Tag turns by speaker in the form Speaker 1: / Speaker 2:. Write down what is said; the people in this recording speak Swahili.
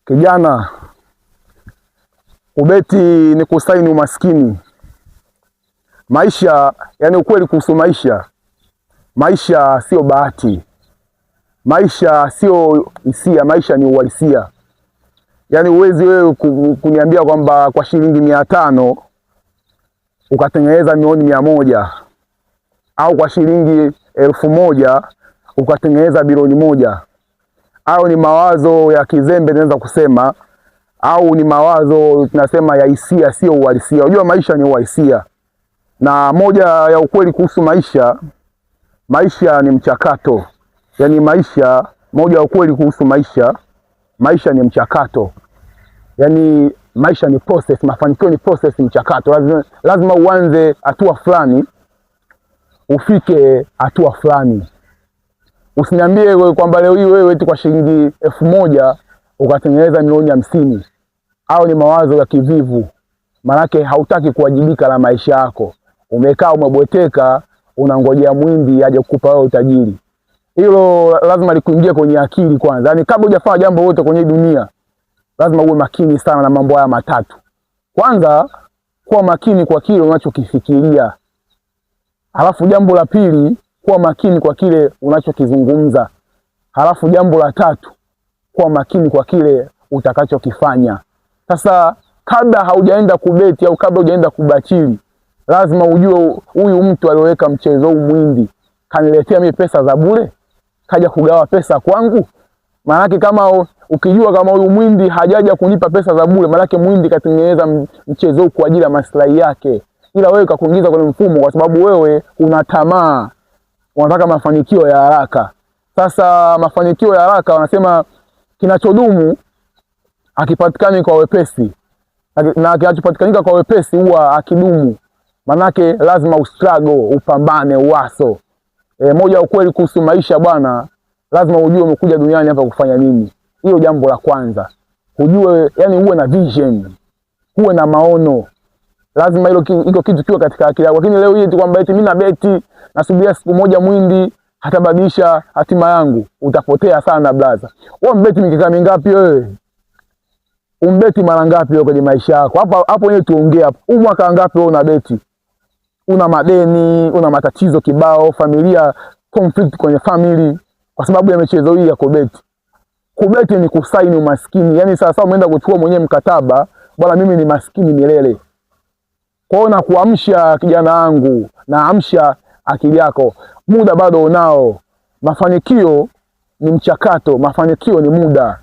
Speaker 1: Kijana, kubeti ni kusaini umaskini. Maisha, yani ukweli kuhusu maisha sio bahati. Maisha sio hisia, maisha ni uhalisia. Yani uwezi wewe kuniambia kwamba kwa shilingi 500 ukatengeneza milioni 100, au kwa shilingi 1000 ukatengeneza bilioni 1. Au ni mawazo ya kizembe naweza kusema, au ni mawazo tunasema ya hisia, sio uhalisia. Unajua maisha ni uhalisia. Na moja ya ukweli kuhusu maisha ni mchakato. Yani moja ya ukweli kuhusu maisha ni mchakato. Yani maisha ni process, mafanikio ni process, mchakato. Lazima uanze hatua fulani ufike hatua fulani. Usiniambie wewe kwamba leo hii wewe eti kwa shilingi 1000 ukatengeneza milioni 50. Au ni mawazo ya kivivu. Manake hautaki kuwajibika na maisha yako. Umekaa umebweteka, unangojea mwindi aje kukupa wewe utajiri. Hilo lazima likuingie kwenye akili kwanza. Yaani kabla hujafanya jambo lolote kwenye dunia, lazima uwe makini sana na mambo haya matatu. Kwanza, kuwa makini kwa kile unachokifikiria. Halafu jambo la pili, kuwa makini kwa kile unachokizungumza. Halafu jambo la tatu, kuwa makini kwa kile utakachokifanya. Sasa kabla haujaenda kubeti au kabla hujaenda kubachili, lazima ujue huyu mtu aliyoweka mchezo huu mwindi kaniletea mimi pesa za bure, kaja kugawa pesa kwangu. Maana kama ukijua kama huyu mwindi hajaja kunipa pesa za bure, maana mwindi katengeneza mchezo huu kwa ajili ya maslahi yake, ila wewe kakuingiza kwenye mfumo kwa sababu wewe una tamaa, unataka mafanikio ya haraka. Sasa mafanikio ya haraka wanasema kinachodumu hakipatikani kwa wepesi, na kinachopatikanika kwa wepesi huwa hakidumu. Manake lazima ustruggle, upambane, uwaso. Moja ukweli kuhusu maisha bwana, lazima ujue umekuja duniani hapa kufanya nini. Hiyo jambo la kwanza. Ujue, yani uwe na vision, uwe na maono. Lazima hilo kitu kiwe katika akili yako. Lakini leo hii tu kwamba eti mimi na beti, nasubiria siku moja mwindi hatabadilisha hatima yangu, utapotea sana blaza. Wewe mbeti mikaka mingapi wewe? Umbeti mara ngapi wewe kwenye maisha yako? Hapo yeye tuongee hapo. Huu mwaka ngapi wewe unabeti? Una madeni, una matatizo kibao, familia, conflict kwenye family kwa sababu ya michezo hii ya kubeti. Kubeti ni kusaini umaskini. Yani sasa umeenda kuchukua mwenyewe mkataba, bwana mimi ni maskini milele. Kwa hiyo na kuamsha kijana wangu, na amsha akili yako. Muda bado unao. Mafanikio ni mchakato, mafanikio ni muda.